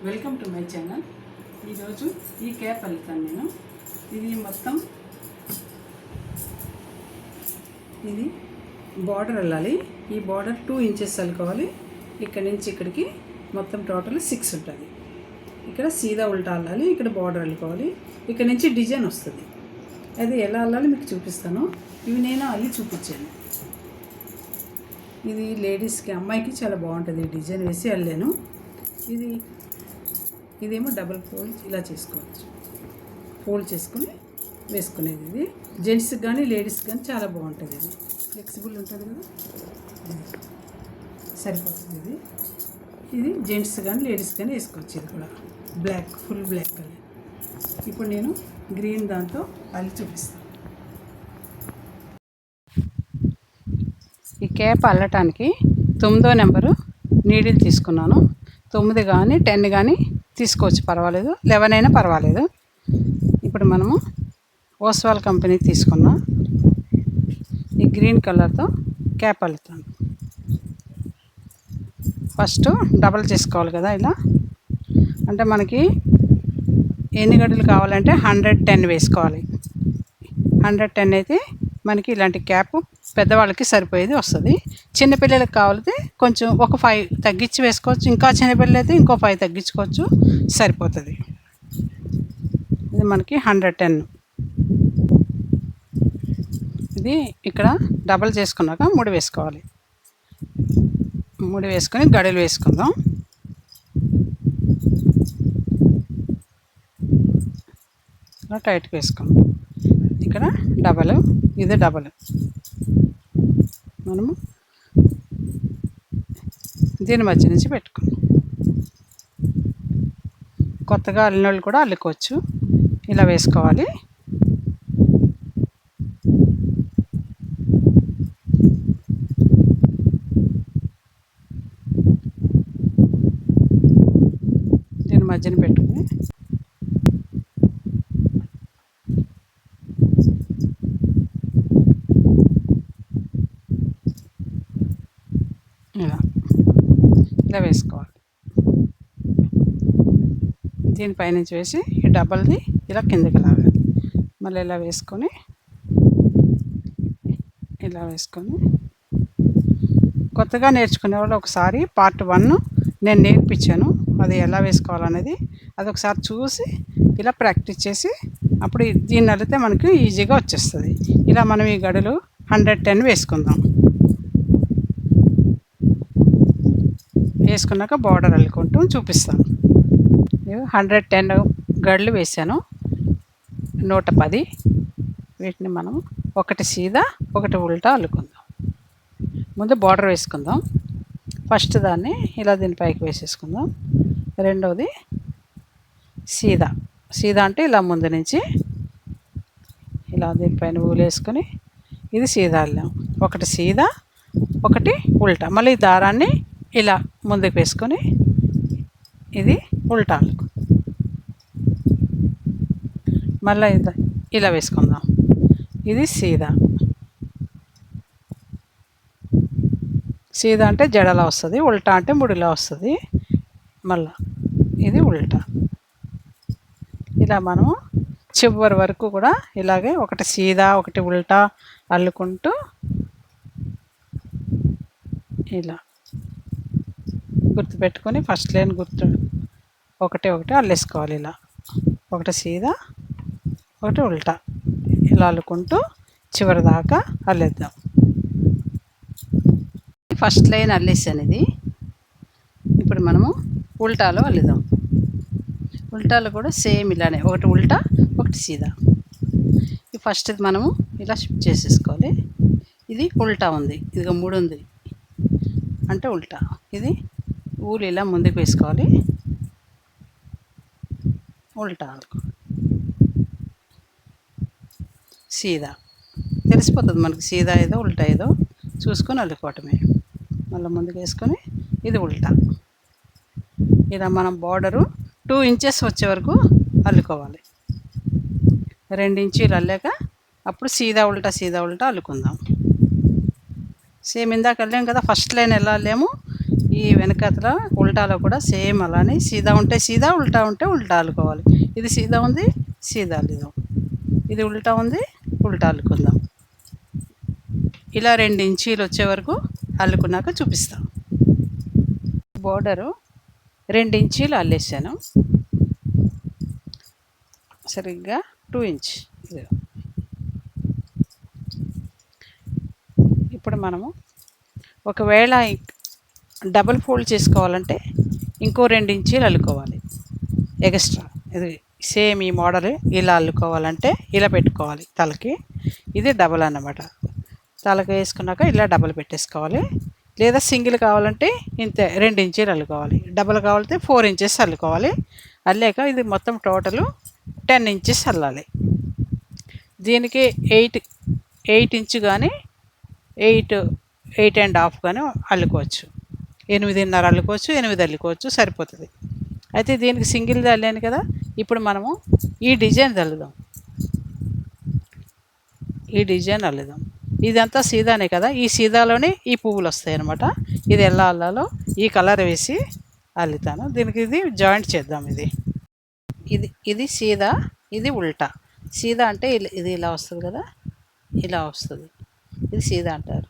Welcome to my channel. ఈరోజు ఈ cap అల్లుతాను నేను. ఇది మొత్తం ఇది బార్డర్ అల్లాలి. ఈ బార్డర్ 2 ఇంచెస్ అల్లుకోవాలి. ఇక్కడ నుంచి ఇక్కడికి మొత్తం టోటల్ 6 ఉంటుంది. ఇక్కడ సీదా ఉల్టా అల్లాలి, ఇక్కడ బార్డర్ అల్లుకోవాలి. ఇక్కడ నుంచి డిజైన్ వస్తుంది. అది ఎలా అల్లాలి మీకు చూపిస్తాను. ఇవి నేను అల్లి చూపించాను. ఇది లేడీస్కి, అమ్మాయికి చాలా బాగుంటుంది. డిజైన్ వేసి అల్లాను. ఇదేమో డబుల్ ఫోల్డ్ ఇలా చేసుకోవచ్చు. ఫోల్డ్ చేసుకొని వేసుకునేది. ఇది జెంట్స్కి కానీ లేడీస్కి కానీ చాలా బాగుంటుంది. ఇది ఫ్లెక్సిబుల్ ఉంటుంది కదా, సరిపోతుంది. ఇది జెంట్స్ కానీ లేడీస్ కానీ వేసుకోవచ్చు. ఇది కూడా బ్లాక్, ఫుల్ బ్లాక్ కలర్. ఇప్పుడు నేను గ్రీన్ దాంతో అల్లి చూపిస్తాను. ఈ క్యాప్ అల్లటానికి 9వ నెంబరు నీడిల్ తీసుకున్నాను. 9 కానీ 10 కానీ తీసుకోవచ్చు, పర్వాలేదు. 11 అయినా పర్వాలేదు. ఇప్పుడు మనము ఓస్వాల్ కంపెనీ తీసుకున్నాం. ఈ గ్రీన్ కలర్తో క్యాప్ అల్లుతాను. ఫస్ట్ డబల్ చేసుకోవాలి కదా. ఇలా అంటే మనకి ఎన్ని గడులు కావాలంటే 110 వేసుకోవాలి. 110 అయితే మనకి ఇలాంటి క్యాప్ పెద్దవాళ్ళకి సరిపోయేది వస్తుంది. చిన్నపిల్లలకి కావాలంటే కొంచెం ఒక 5 తగ్గించి వేసుకోవచ్చు. ఇంకా చిన్నపిల్లలు అయితే ఇంకో 5 తగ్గించుకోవచ్చు, సరిపోతుంది. ఇది మనకి 110. ఇది ఇక్కడ డబల్ చేసుకున్నాక 3 వేసుకోవాలి. 3 వేసుకొని గడులు వేసుకుందాం. ఇలా టైట్గా వేసుకుందాం. ఇక్కడ డబల్, ఇది డబల్. మనము దీని మధ్య నుంచి పెట్టుకున్నాం. కొత్తగా అల్లిన వాళ్ళు కూడా అల్లుకోవచ్చు. ఇలా వేసుకోవాలి. దీని మధ్యన పెట్టుకుని ఇలా వేసుకోవాలి. దీనిపైనుంచి వేసి ఈ డబల్ది ఇలా కిందకి లాగాలి. మళ్ళీ ఇలా వేసుకొని కొత్తగా నేర్చుకునే వాళ్ళు ఒకసారి పార్ట్ 1 నేను నేర్పించాను. అది ఎలా వేసుకోవాలనేది అది ఒకసారి చూసి ఇలా ప్రాక్టీస్ చేసి అప్పుడు దీన్ని అల్లితే మనకి ఈజీగా వచ్చేస్తుంది. ఇలా మనం ఈ గడులు 110 వేసుకుందాం. వేసుకున్నాక బార్డర్ అల్లుకుంటూ చూపిస్తాను. 110 గడులు వేసాను. 110. వీటిని మనం ఒకటి సీదా ఒకటి ఉల్టా అల్లుకుందాం. ముందు బార్డర్ వేసుకుందాం. ఫస్ట్ దాన్ని ఇలా దీనిపైకి వేసేసుకుందాం. రెండవది సీదా. సీదా అంటే ఇలా ముందు నుంచి ఇలా దీనిపైన ఊలేసుకొని ఇది సీదా అల్లాం. ఒకటి సీదా ఒకటి ఉల్టా. మళ్ళీ దారాన్ని ఇలా ముందుకు వేసుకొని ఇది ఉల్టా అల్లుకు. మళ్ళీ ఇలా వేసుకుందాం. ఇది సీదా. సీదా అంటే జడలా వస్తుంది, ఉల్టా అంటే ముడిలా వస్తుంది. మళ్ళా ఇది ఉల్టా. ఇలా మనము చివరి వరకు కూడా ఇలాగే ఒకటి సీదా ఒకటి ఉల్టా అల్లుకుంటూ ఇలా గుర్తుపెట్టుకొని ఫస్ట్ లైన్ ఒకటి అల్లేసుకోవాలి. ఇలా ఒకటి సీదా ఒకటి ఉల్టా ఇలా అల్లుకుంటూ చివరి దాకా అల్లేద్దాం. First line అల్లేసాను. ఇది ఇప్పుడు మనము ఉల్టాలో అల్లుదాం. ఉల్టాలో కూడా సేమ్ ఇలానే ఒకటి ఉల్టా ఒకటి సీదా. ఈ ఫస్ట్ మనము ఇలా షిఫ్ట్ చేసేసుకోవాలి. ఇది ఉల్టా ఉంది, ఇదిగో 3 ఉంది అంటే ఉల్టా. ఇది ఊలు ఇలా ముందుకు వేసుకోవాలి. ఉల్టా సీదా తెలిసిపోతుంది మనకి. సీదా ఏదో ఉల్టా ఏదో చూసుకొని అల్లుకోవటమే. మళ్ళీ ముందుకు వేసుకొని ఇది ఉల్టా. ఇలా మనం బార్డరు 2 ఇంచెస్ వచ్చే వరకు అల్లుకోవాలి. 2 ఇంచీలు అల్లాక అప్పుడు సీదా ఉల్టా అల్లుకుందాం. సేమ్ ఇందాక అల్లాం కదా, ఫస్ట్ లైన్ ఎలా అల్లాము ఈ వెనకతల ఉల్టాలో కూడా సేమ్ అలానే సీదా ఉంటే సీదా, ఉల్టా ఉంటే ఉల్టా అల్లుకోవాలి. ఇది సీదా ఉంది, సీదా అల్లుదాం. ఇది ఉల్టా ఉంది, ఉల్టా అల్లుకుందాం. ఇలా 2 ఇంచీలు వచ్చే వరకు అల్లుకున్నాక చూపిస్తాం. బోర్డరు 2 ఇంచీలు అల్లేసాను. సరిగ్గా 2 ఇంచ్. ఇప్పుడు మనము ఒకవేళ డబుల్ ఫోల్డ్ చేసుకోవాలంటే ఇంకో 2 ఇంచీలు అల్లుకోవాలి ఎక్స్ట్రా. ఇది సేమ్ ఈ మోడల్ ఇలా అల్లుకోవాలంటే ఇలా పెట్టుకోవాలి తలకి. ఇది డబల్ అన్నమాట. తలకి వేసుకున్నాక ఇలా డబల్ పెట్టేసుకోవాలి. లేదా సింగిల్ కావాలంటే ఇంతే 2 ఇంచీలు అల్లుకోవాలి. డబల్ కావాలంటే 4 ఇంచెస్ అల్లుకోవాలి. అల్లాక ఇది మొత్తం టోటల్ 10 ఇంచెస్ అల్లాలి. దీనికి 8 ఇంచు కానీ 8.5 కానీ అల్లుకోవచ్చు. 8.5 అల్లుకోవచ్చు, 8 అల్లుకోవచ్చు, సరిపోతుంది. అయితే దీనికి సింగిల్ది అల్లాను కదా. ఇప్పుడు మనము ఈ డిజైన్ అల్లుదాం. ఈ డిజైన్ అల్లుదాం. ఇదంతా సీదానే కదా. ఈ సీదాలోనే ఈ పువ్వులు వస్తాయి అన్నమాట. ఇది ఎలా అల్లాలో ఈ కలర్ వేసి అల్లుతాను. దీనికి ఇది జాయింట్ చేద్దాం. ఇది సీదా, ఇది ఉల్టా. సీదా అంటే ఇది ఇలా వస్తుంది కదా, ఇలా వస్తుంది. ఇది సీదా అంటారు.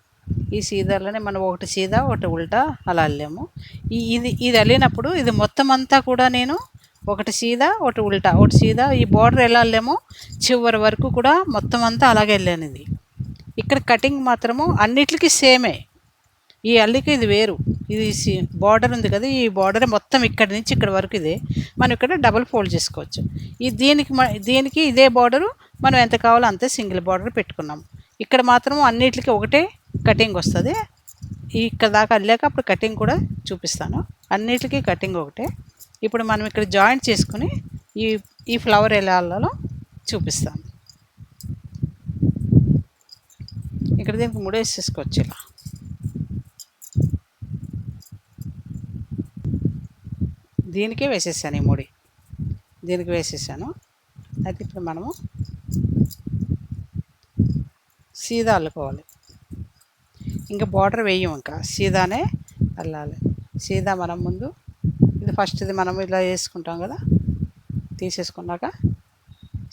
ఈ సీదాలోనే మనం ఒకటి సీదా ఒకటి ఉల్టా అలా అల్లాము. ఇది అల్లినప్పుడు ఇది మొత్తం అంతా కూడా నేను ఒకటి సీదా ఒకటి ఉల్టా, ఒకటి సీదా. ఈ బార్డర్ ఎలా అల్లామో చివరి వరకు కూడా మొత్తం అంతా అలాగే వెళ్ళాను. ఇక్కడ కటింగ్ మాత్రము అన్నిటికీ సేమే. ఈ అల్లిక ఇది వేరు. ఇది బార్డర్ ఉంది కదా, ఈ బార్డర్ మొత్తం ఇక్కడి నుంచి ఇక్కడ వరకు ఇదే. మనం ఇక్కడ డబుల్ ఫోల్డ్ చేసుకోవచ్చు. దీనికి ఇదే బార్డరు మనం ఎంత కావాలో అంతే సింగిల్ బార్డర్ పెట్టుకున్నాం. ఇక్కడ మాత్రం అన్నిటికీ ఒకటే కటింగ్ వస్తుంది. ఇక్కడ దాకా అల్లాక అప్పుడు కటింగ్ కూడా చూపిస్తాను. అన్నిటికీ కటింగ్ ఒకటే. ఇప్పుడు మనం ఇక్కడ జాయింట్ చేసుకుని ఈ ఫ్లవర్ ఎలా అల్లాలో చూపిస్తాను. ఇక్కడ దీనికి ముడేసేసుకోవచ్చు. ఇలా దీనికే వేసేసాను. ఈ ముడి దీనికి వేసేసాను. అయితే ఇప్పుడు మనము సీదా అల్లుకోవాలి. ఇంకా బార్డర్ వేయం, ఇంకా సీదానే అల్లాలి. సీదా మనం ముందు ఇది ఫస్ట్ ఇది మనం ఇలా వేసుకుంటాం కదా, తీసేసుకున్నాక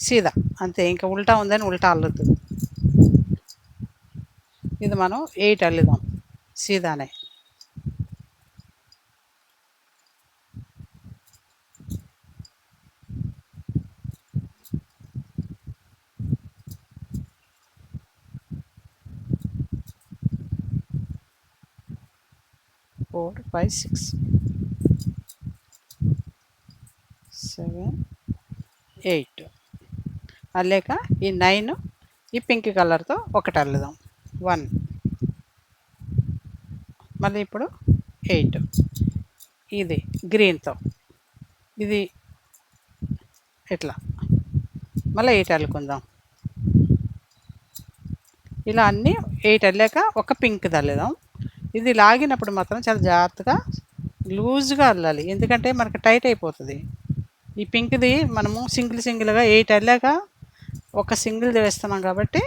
సీదా అంతే. ఇంకా ఉల్టా ఉందని ఉల్టా అల్లుతుంది. ఇది మనం 8 అల్లుదాం సీదానే. ఫోర్ 5 6 7 8 అల్లాక ఈ 9 ఈ పింక్ కలర్తో ఒకటి అల్లుదాం. 1 మళ్ళీ ఇప్పుడు 8 ఇది గ్రీన్తో ఇది ఇట్లా మళ్ళీ 8 అల్లుకుందాం. ఇలా అన్నీ 8 అల్లాక ఒక పింక్ది అల్లుదాం. ఇది లాగినప్పుడు మాత్రం చాలా జాగ్రత్తగా లూజ్గా అల్లాలి, ఎందుకంటే మనకు టైట్ అయిపోతుంది. ఈ పింక్ది మనము సింగిల్గా 8 అల్లాక ఒక సింగిల్ది వేస్తున్నాం కాబట్టి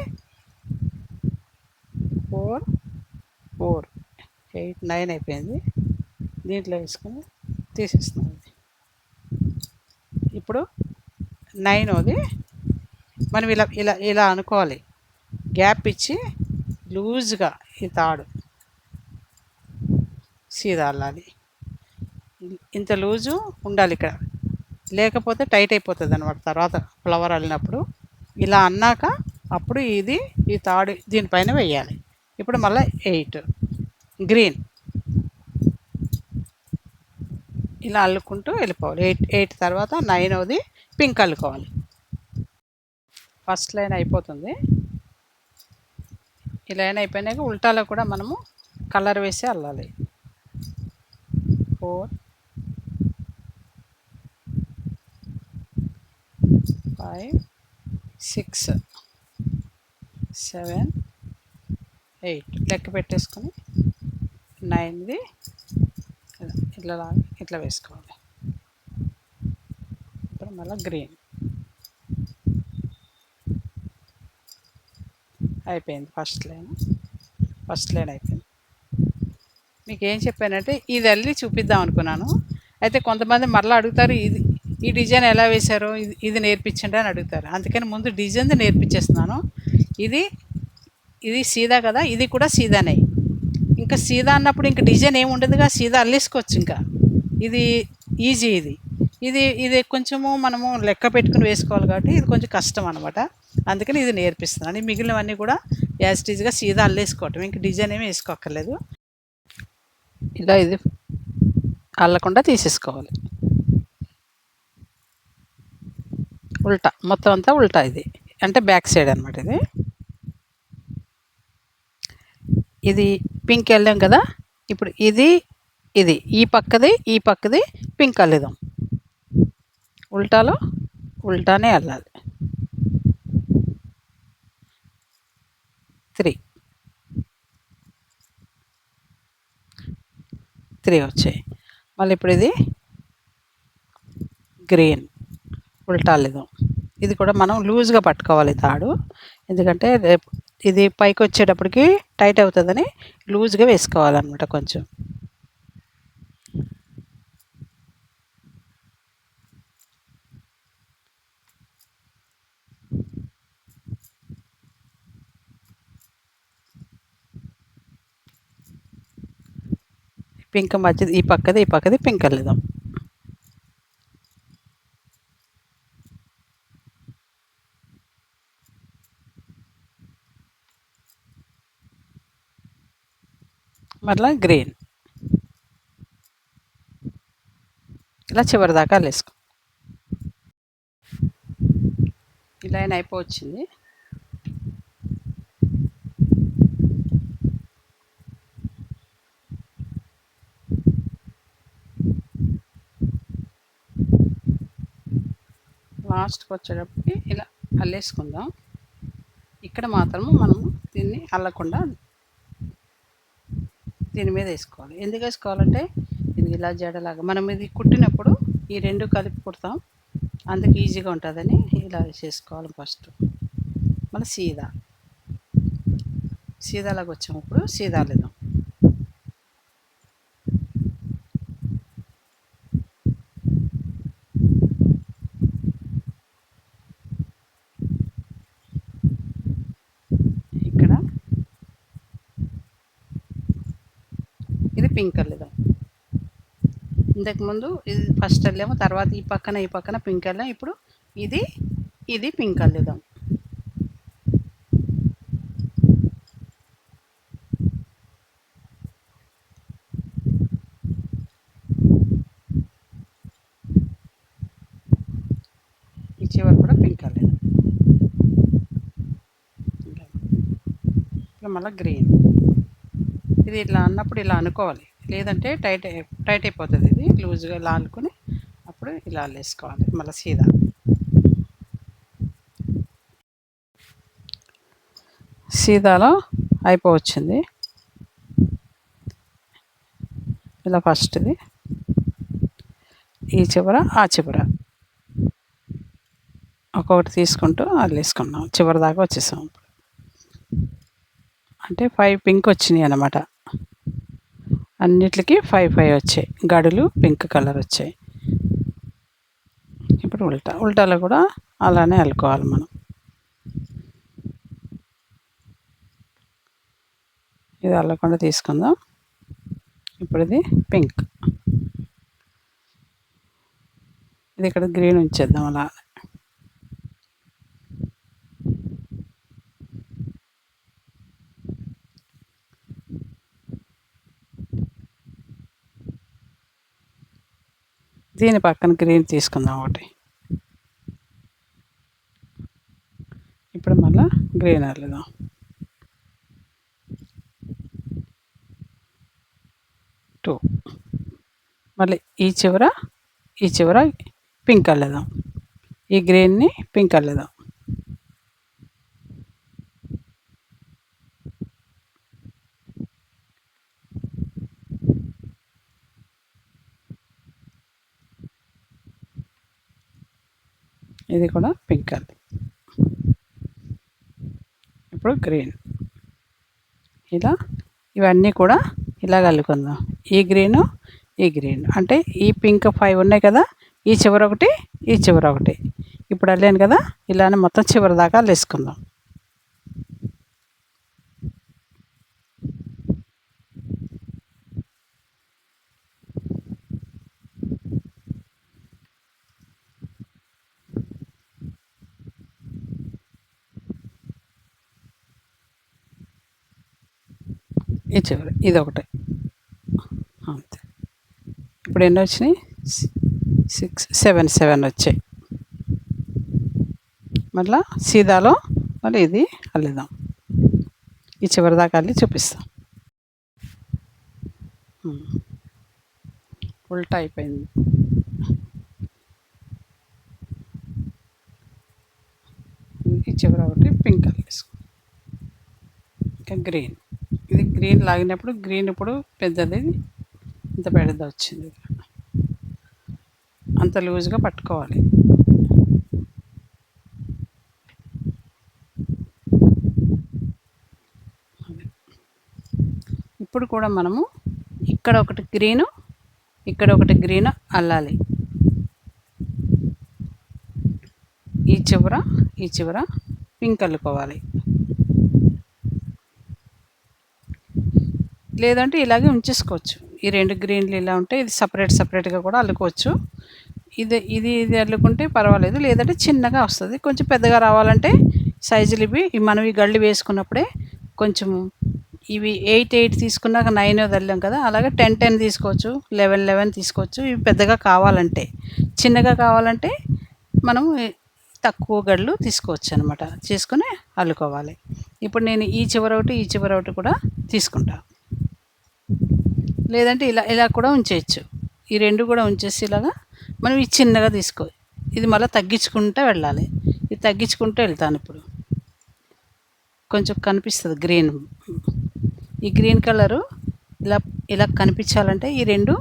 4 4 8 9 అయిపోయింది. దీంట్లో వేసుకొని తీసేస్తున్నాం. ఇప్పుడు 9వది మనం ఇలా ఇలా ఇలా అనుకోవాలి. గ్యాప్ ఇచ్చి లూజ్గా ఈ తాడు సీదా అల్లాలి. ఇంత లూజు ఉండాలి ఇక్కడ, లేకపోతే టైట్ అయిపోతుంది అన్నమాట. తర్వాత ఫ్లవర్ అల్లినప్పుడు ఇలా అన్నాక అప్పుడు ఈ తాడు దీనిపైన వేయాలి. ఇప్పుడు మళ్ళీ 8 గ్రీన్ ఇలా అల్లుకుంటూ వెళ్ళిపోవాలి. 8 తర్వాత 9వది పింక్ అల్లుకోవాలి. ఫస్ట్ లైన్ అయిపోతుంది. ఈ లైన్ అయిపోయినాక ఉల్టాలో కూడా మనము కలర్ వేసి అల్లాలి. 4 5 6 7 8 లెక్క పెట్టేసుకొని 9ది ఇట్లా వేసుకోవాలి. ఇప్పుడు మళ్ళీ గ్రీన్ అయిపోయింది. ఫస్ట్ లైన్ అయిపోయింది. మీకు ఏం చెప్పానంటే ఇది అల్లి చూపిద్దాం అనుకున్నాను. అయితే కొంతమంది మరలా అడుగుతారు, ఇది ఈ డిజైన్ ఎలా వేశారో ఇది నేర్పించండి అని అడుగుతారు. అందుకని ముందు డిజైన్ది నేర్పించేస్తున్నాను. ఇది ఇది సీదా కదా, ఇది కూడా సీదానే. ఇంకా సీదా అన్నప్పుడు ఇంక డిజైన్ ఏమి ఉండదుగా, సీదా అల్లేసుకోవచ్చు. ఇంకా ఇది ఈజీ. ఇది ఇది కొంచెము మనము లెక్క పెట్టుకుని వేసుకోవాలి కాబట్టి ఇది కొంచెం కష్టం అనమాట. అందుకని ఇది నేర్పిస్తున్నాను. ఈ మిగిలినవన్నీ కూడా యాజ్ ఇట్ ఈజ్గా సీదా అల్లేసుకోవటం, ఇంక డిజైన్ ఏమి వేసుకోక్కర్లేదు. ఇలా ఇది అల్లకుండా తీసేసుకోవాలి. ఉల్టా మొత్తం అంతా ఉల్టా, ఇది అంటే బ్యాక్ సైడ్ అనమాట. ఇది పింక్ వెళ్ళాం కదా, ఇప్పుడు ఇది ఇది ఈ పక్కది పింక్ అల్లుదాం. ఉల్టాలో ఉల్టానే అల్లాలి. 3 వచ్చాయి. మళ్ళీ ఇప్పుడు ఇది గ్రీన్ ఉల్టా అల్లుదాం. ఇది కూడా మనం లూజ్గా పట్టుకోవాలి తాడు, ఎందుకంటే రేపు ఇది పైకి వచ్చేటప్పటికి టైట్ అవుతుందని లూజ్గా వేసుకోవాలన్నమాట కొంచెం. పింక్ మధ్యది ఈ పక్కది పింక్ అల్లుదాం. మళ్ళీ గ్రీన్ ఇలా చివరి దాకా అల్లేసుకో. ఇలా అయినా అయిపోవచ్చింది. లాస్ట్కి వచ్చేటప్పటికి ఇలా అల్లేసుకుందాం. ఇక్కడ మాత్రము మనము దీన్ని అల్లకుండా దీని మీద వేసుకోవాలి. ఎందుకు వేసుకోవాలంటే ఇది ఇలా జడలాగా మనం ఇది కుట్టినప్పుడు ఈ రెండు కలిపి కుడతాం, అందుకు ఈజీగా ఉంటుందని ఇలా వేసేసుకోవాలి ఫస్ట్. మళ్ళీ సీదాలాగా వచ్చాము. ఇప్పుడు సీదా లేదాం. ఇక్కడ ఇది పింక్ అల్లుదాం. ఇంతకుముందు ఇది ఫస్ట్ అల్లేమో, తర్వాత ఈ పక్కన పింక్ అల్లాం. ఇప్పుడు ఇది పింక్ అల్లుదాం. ఈ చివరి కూడా పింక్ అల్లుదాం. ఇలా మళ్ళీ గ్రీన్. ఇది ఇట్లా అన్నప్పుడు ఇలా అనుకోవాలి, లేదంటే టైట్ అయిపోతుంది. ఇది లూజ్గా ఇలా అనుకుని అప్పుడు ఇలా అల్లేసుకోవాలి. మళ్ళీ సీదాలో అయిపోవచ్చింది. ఇలా ఫస్ట్ది ఈ చివర ఆ చివర ఒక్కొక్కటి తీసుకుంటూ అల్లేసుకున్నాం. చివరి దాకా వచ్చేసాం. అంటే 5 పింక్ వచ్చినాయి అన్నమాట. అన్నిటికీ 5 వచ్చాయి. గడులు పింక్ కలర్ వచ్చాయి. ఇప్పుడు ఉల్టాలో కూడా అలానే అల్లుకోవాలి మనం. ఇది అల్లకుండా తీసుకుందాం. ఇప్పుడు ఇది పింక్, ఇది ఇక్కడ గ్రీన్ ఉంచేద్దాం. అలా దీని పక్కన గ్రీన్ తీసుకుందాం ఒకటి. ఇప్పుడు మళ్ళీ గ్రీన్ అల్లుదాం. మళ్ళీ ఈ చివర పింక్ అల్లుదాం. ఈ గ్రీన్ని పింక్ అల్లుదాం. ఇది కూడా పింక్ కలర్. ఇప్పుడు గ్రీన్. ఇలా ఇవన్నీ కూడా ఇలాగ అల్లుకుందాం. ఈ గ్రీను, ఈ గ్రీన్ అంటే ఈ పింక్ 5 ఉన్నాయి కదా, ఈ చివర ఒకటి, ఈ చివర ఒకటి. ఇప్పుడు అల్లాను కదా, ఇలానే మొత్తం చివరి దాకా అల్లేసుకుందాం. ఈ చివరి ఇదొకటి అంతే. ఇప్పుడు ఎన్ని వచ్చినాయి? 6 7 వచ్చాయి. మళ్ళీ సీదాలో మళ్ళీ ఇది అల్లుదాం. ఈ చివరి దాకా అల్లి చూపిస్తాం. ఉల్టా అయిపోయింది. ఈ చివర ఒకటి పింక్ అల్లేసుకో. ఇంకా గ్రీన్, ఇది గ్రీన్ లాగినప్పుడు గ్రీన్ ఇప్పుడు పెద్దది, ఇంత పెద్దది వచ్చింది. అంత లూజ్గా పట్టుకోవాలి. ఇప్పుడు కూడా మనము ఇక్కడ ఒకటి గ్రీను, ఇక్కడ ఒకటి గ్రీన్ అల్లాలి. ఈ చివర, ఈ చివర పింక్ అల్లుకోవాలి. లేదంటే ఇలాగే ఉంచేసుకోవచ్చు. ఈ 2 గ్రీన్లు ఇలా ఉంటే ఇది సపరేట్గా కూడా అల్లుకోవచ్చు. ఇది ఇది ఇది అల్లుకుంటే పర్వాలేదు. లేదంటే చిన్నగా వస్తుంది. కొంచెం పెద్దగా రావాలంటే సైజులు ఇవి మనం ఈ గళ్ళు వేసుకున్నప్పుడే కొంచెము ఇవి 8 తీసుకున్నాక 9 వదిలాం కదా, అలాగే 10 తీసుకోవచ్చు, 11 తీసుకోవచ్చు. ఇవి పెద్దగా కావాలంటే. చిన్నగా కావాలంటే మనం తక్కువ గళ్ళు తీసుకోవచ్చు అనమాట. చేసుకుని అల్లుకోవాలి. ఇప్పుడు నేను ఈ చివర ఒకటి, ఈ చివర ఒకటి కూడా తీసుకుంటా. లేదంటే ఇలా కూడా ఉంచేయచ్చు. ఈ 2 కూడా ఉంచేసి ఇలాగా మనం ఇది చిన్నగా తీసుకో. ఇది మళ్ళీ తగ్గించుకుంటూ వెళ్ళాలి. ఇది తగ్గించుకుంటూ వెళ్తాను. ఇప్పుడు కొంచెం కనిపిస్తుంది గ్రీన్. ఈ గ్రీన్ కలరు ఇలా కనిపించాలంటే ఈ 2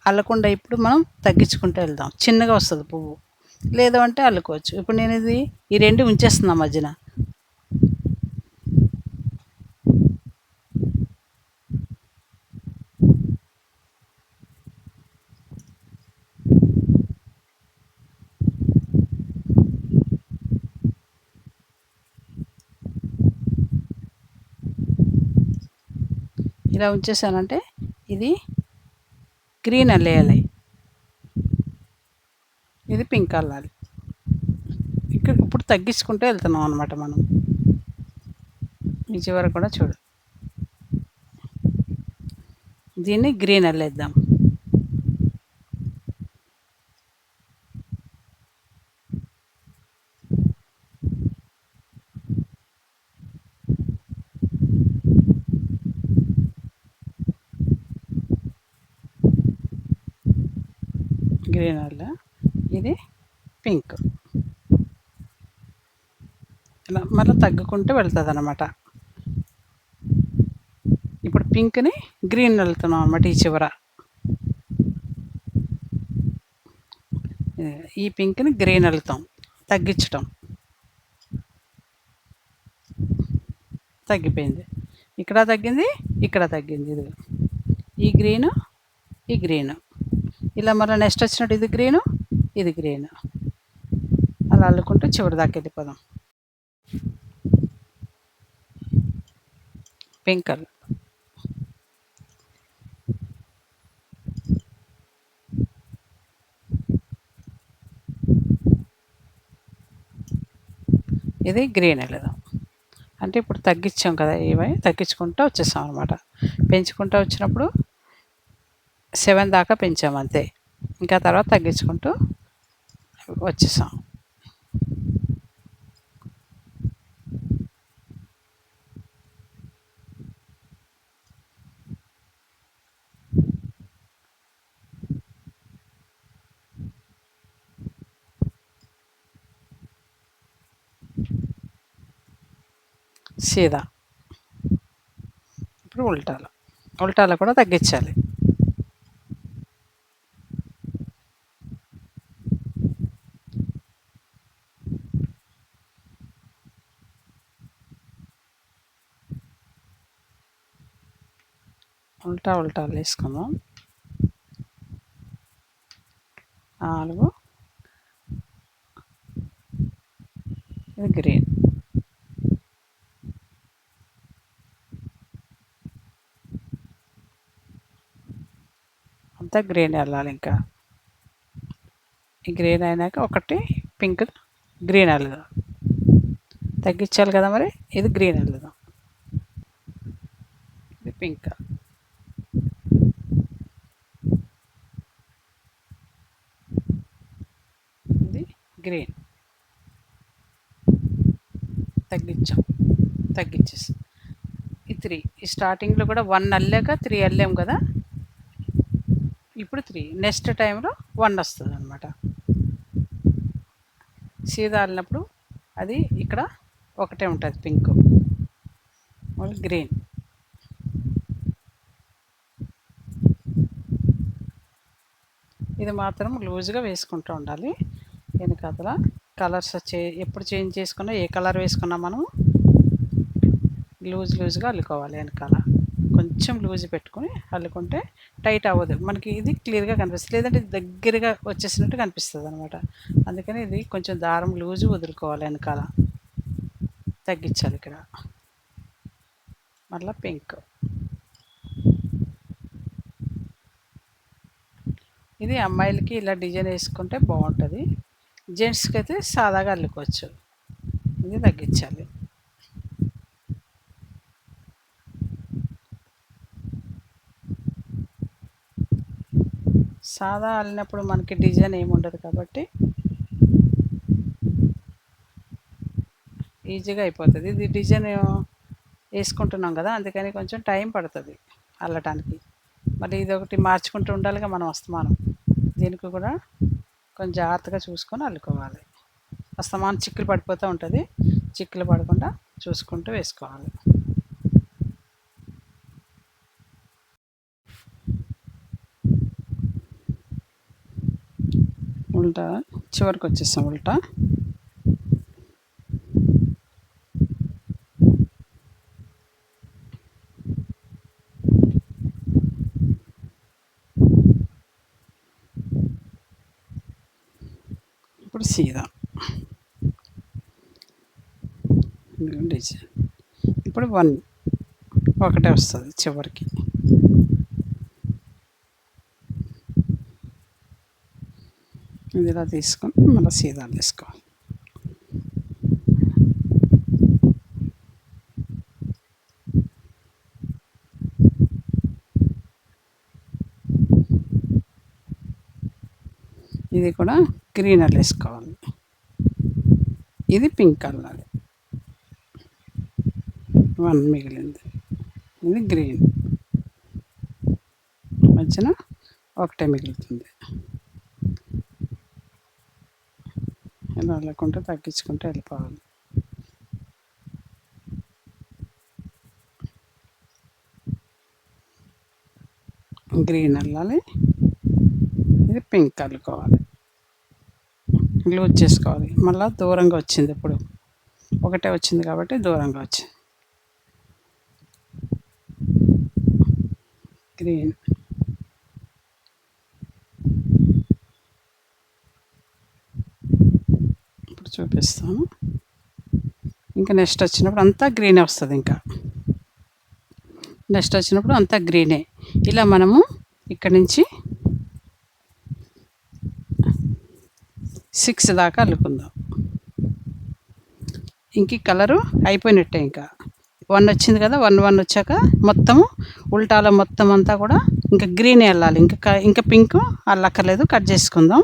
అల్లకుండా ఇప్పుడు మనం తగ్గించుకుంటూ వెళ్దాం. చిన్నగా వస్తుంది పువ్వు. లేదు అంటే అల్లుకోవచ్చు. ఇప్పుడు నేను ఈ 2 ఉంచేస్తున్నా మధ్యన. ఇలా ఉంచేసానంటే ఇది గ్రీన్ అల్లేయాలి, ఇది పింక్ అల్లాలి. ఇక్కడ ఇప్పుడు తగ్గించుకుంటూ వెళ్తున్నాం అనమాట మనం. ఈ చివర కూడా చూడు, దీన్ని గ్రీన్ అల్లేద్దాం. గ్రీన్ అల్ల, ఇది పింక్. ఇలా మళ్ళీ తగ్గుకుంటూ వెళ్తుంది అన్నమాట. ఇప్పుడు పింక్ని గ్రీన్ వెళ్తున్నాం అన్నమాట. ఈ చివర ఈ పింక్ని గ్రీన్ వెళ్తాం. తగ్గించటం తగ్గిపోయింది. ఇక్కడ తగ్గింది, ఇక్కడ తగ్గింది. ఇది ఈ గ్రీను, ఈ గ్రీను. ఇలా మళ్ళీ నెక్స్ట్ వచ్చినట్టు ఇది గ్రీను, ఇది గ్రీను. అలా అల్లుకుంటూ చివరి దాకా వెళ్ళిపోదాం. పింక్ కలర్, ఇది గ్రీన్ వెళ్ళదాం. అంటే ఇప్పుడు తగ్గించాం కదా, ఇవి తగ్గించుకుంటూ వచ్చేసాం అనమాట. పెంచుకుంటూ వచ్చినప్పుడు 7 దాకా పెంచాం అంతే. ఇంకా తర్వాత తగ్గించుకుంటూ వచ్చేసాం. సీదా ఇప్పుడు ఉల్టాలో కూడా తగ్గించాలి. ఉల్టాలు వేసుకుందాం. 4 ఇది గ్రీన్. అంతా గ్రీన్ వెళ్ళాలి. ఇంకా ఈ గ్రీన్ అయినాక ఒకటి పింక్ గ్రీన్ వెళ్దాం. తగ్గించాలి కదా మరి. ఇది గ్రీన్ వెళ్దాం. ఇది పింక్. ఇది గ్రీన్. తగ్గించేసి ఈ 3 ఈ స్టార్టింగ్లో కూడా 1 అల్లాక 3 అల్లాం కదా. ఇప్పుడు 3 నెక్స్ట్ టైంలో 1 వస్తుంది అనమాట. సీదా అల్లినప్పుడు అది ఇక్కడ ఒకటే ఉంటుంది పింక్, మళ్ళీ గ్రీన్. ఇది మాత్రం లూజ్గా వేసుకుంటూ ఉండాలి. వెనకాతల కలర్స్ ఎప్పుడు చేంజ్ చేసుకున్నా, ఏ కలర్ వేసుకున్నా మనం లూజ్గా అల్లుకోవాలి. వెనకాల కొంచెం లూజ్ పెట్టుకుని అల్లుకుంటే టైట్ అవ్వదు మనకి. ఇది క్లియర్గా కనిపిస్తుంది, లేదంటే దగ్గరగా వచ్చేసినట్టు కనిపిస్తుంది అనమాట. అందుకని ఇది కొంచెం దారం లూజు వదులుకోవాలి. వెనకాల తగ్గించాలి. ఇక్కడ మళ్ళీ పింక్. ఇది అమ్మాయిలకి ఇలా డిజైన్ వేసుకుంటే బాగుంటుంది. జెంట్స్కి అయితే సాదాగా అల్లుకోవచ్చు. ఇది తగ్గించాలి. సాదా అల్లినప్పుడు మనకి డిజైన్ ఏముండదు కాబట్టి ఈజీగా అయిపోతుంది. ఇది డిజైన్ వేసుకుంటున్నాం కదా, అందుకని కొంచెం టైం పడుతుంది అల్లటానికి. మళ్ళీ ఇది ఒకటి మార్చుకుంటూ ఉండాలిగా మనం అస్తమానం. దీనికి కూడా కొంచెం జాగ్రత్తగా చూసుకొని అల్లుకోవాలి. అస్తమానం చిక్కులు పడిపోతూ ఉంటుంది. చిక్కులు పడకుండా చూసుకుంటూ వేసుకోవాలి. ఉల్టా చివరికి వచ్చేస్తాం. ఉల్టా ఇప్పుడు సీదా డిజైన్. ఇప్పుడు 1 ఒకటే వస్తుంది చివరికి. ఇది ఇలా తీసుకొని మళ్ళీ సీదా తీసుకోవాలి. ఇది కూడా గ్రీన్ వేసుకోవాలి. ఇది పింక్ అల్లాలి. 1 మిగిలింది. ఇది గ్రీన్. మధ్యన ఒకటే మిగులుతుంది. ఇలా అల్లకుంటూ తగ్గించుకుంటూ వెళ్ళిపోవాలి. గ్రీన్ అల్లాలి. ఇది పింక్ అల్లుకోవాలి. లూజ్ చేసుకోవాలి. మళ్ళీ దూరంగా వచ్చింది. ఇప్పుడు ఒకటే వచ్చింది కాబట్టి దూరంగా వచ్చింది. గ్రీన్. ఇప్పుడు చూపిస్తాను. ఇంకా నెక్స్ట్ వచ్చినప్పుడు అంతా గ్రీనే వస్తుంది. ఇంకా నెక్స్ట్ వచ్చినప్పుడు అంతా గ్రీనే. ఇలా మనము ఇక్కడి నుంచి 6 దాకా అల్లుకుందాం. ఇంక కలరు అయిపోయినట్టే. ఇంకా 1 వచ్చింది కదా. 1 వచ్చాక మొత్తము ఉల్టాలో మొత్తం అంతా కూడా ఇంకా గ్రీనే వెళ్ళాలి. ఇంకా పింక్ అల్లక్కర్లేదు. కట్ చేసుకుందాం.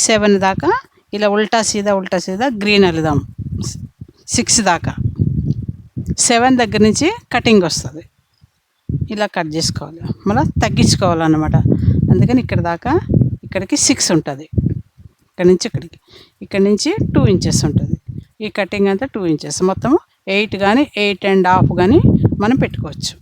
7 దాకా ఇలా ఉల్టా సీదా గ్రీన్ వెళ్దాం. 6 దాకా. 7 దగ్గర నుంచి కటింగ్ వస్తుంది. ఇలా కట్ చేసుకోవాలి. మళ్ళీ తగ్గించుకోవాలన్నమాట. అందుకని ఇక్కడ దాకా ఇక్కడికి 6 ఉంటుంది. ఇక్కడి నుంచి 2 ఇంచెస్ ఉంటుంది. ఈ కటింగ్ అంతా 2 ఇంచెస్. మొత్తం 8 కానీ 8.5 కానీ మనం పెట్టుకోవచ్చు.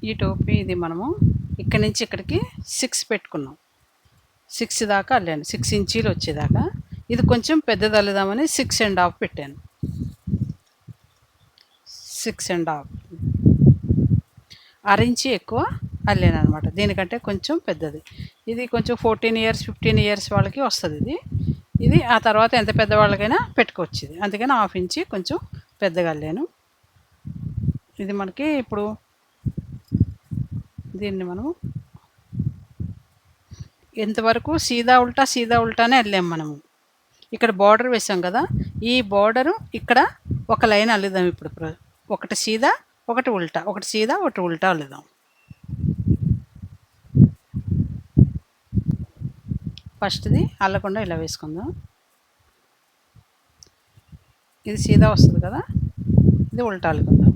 ఈ టోపీ ఇది మనము ఇక్కడి నుంచి ఇక్కడికి 6 పెట్టుకున్నాం. 6 దాకా అల్లాను. 6 ఇంచీలు వచ్చేదాకా ఇది కొంచెం పెద్దది అల్లుదామని 6.5 పెట్టాను. 6.5 అరించి ఎక్కువ అల్లాను అనమాట. దీనికంటే కొంచెం పెద్దది. ఇది కొంచెం 14 ఇయర్స్ 15 ఇయర్స్ వాళ్ళకి వస్తుంది ఇది. ఇది ఆ తర్వాత ఎంత పెద్దవాళ్ళకైనా పెట్టుకోవచ్చు ఇది. అందుకని 1/2 ఇంచి కొంచెం పెద్దగా అల్లాను. ఇది మనకి ఇప్పుడు దీన్ని మనం ఎంతవరకు సీదా ఉల్టానే అల్లాం మనము. ఇక్కడ బార్డర్ వేసాం కదా, ఈ బార్డరు ఇక్కడ ఒక లైన్ అల్లుదాం. ఇప్పుడు ఒకటి సీదా ఒకటి ఉల్టా, ఒకటి సీదా ఒకటి ఉల్టా అల్లుదాం. ఫస్ట్ది అల్లకుండా ఇలా వేసుకుందాం. ఇది సీదా వస్తుంది కదా, ఇది ఉల్టా అల్లుకుందాం.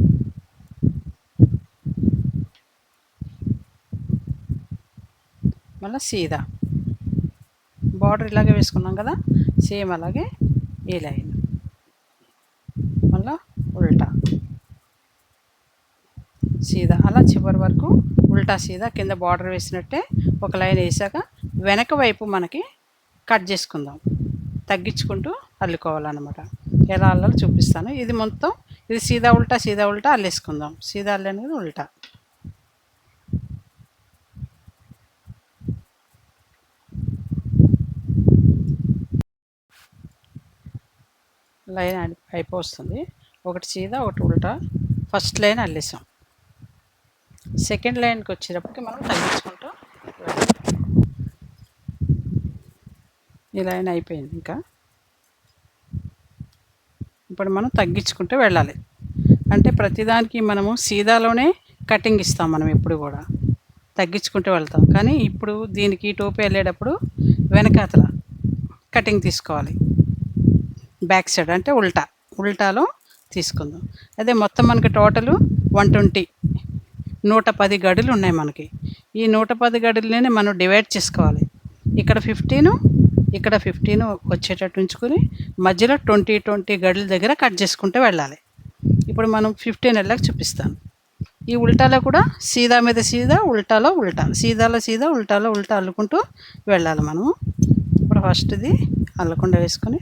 మళ్ళీ సీదా బార్డర్ ఇలాగే వేసుకున్నాం కదా, సేమ్ అలాగే ఈ లైన్ మళ్ళీ ఉల్టా సీదా, అలా చివరి వరకు ఉల్టా సీదా కింద బార్డర్ వేసినట్టే ఒక లైన్ వేసాక వెనక వైపు మనకి కట్ చేసుకుందాం. తగ్గించుకుంటూ అల్లుకోవాలన్నమాట. ఎలా అల్లాలో చూపిస్తాను. ఇది మొత్తం ఇది సీదా ఉల్టా అల్లేసుకుందాం. సీదా అల్లాను కదా, ఉల్టా. లైన్ అయిపోతుంది. ఒకటి సీదా ఒకటి ఉల్టా ఫస్ట్ లైన్ అల్లేసాం. సెకండ్ లైన్కి వచ్చేటప్పటికి మనం తగ్గించుకుంటూ ఈ లైన్ అయిపోయింది. ఇంకా ఇప్పుడు మనం తగ్గించుకుంటూ వెళ్ళాలి. అంటే ప్రతిదానికి మనము సీదాలోనే కటింగ్ ఇస్తాం మనం ఎప్పుడు కూడా, తగ్గించుకుంటూ వెళ్తాం. కానీ ఇప్పుడు దీనికి టోపీ వెళ్ళేటప్పుడు వెనకాతల కటింగ్ తీసుకోవాలి. బ్యాక్ సైడ్ అంటే ఉల్టాలో తీసుకుందాం. అదే మొత్తం మనకి టోటలు 120 110 గడులు ఉన్నాయి మనకి. ఈ 110 గడులనే మనం డివైడ్ చేసుకోవాలి. ఇక్కడ 15 ఇక్కడ 15 వచ్చేటట్టు ఉంచుకొని మధ్యలో 20 గడుల దగ్గర కట్ చేసుకుంటూ వెళ్ళాలి. ఇప్పుడు మనం 15 వెళ్ళాక చూపిస్తాను. ఈ ఉల్టాలో కూడా సీదా మీద సీదా ఉల్టాలో ఉల్టా, సీదాలో సీదా ఉల్టాలో ఉల్టా అల్లుకుంటూ వెళ్ళాలి మనము. ఇప్పుడు ఫస్ట్ది అల్లకుండా వేసుకొని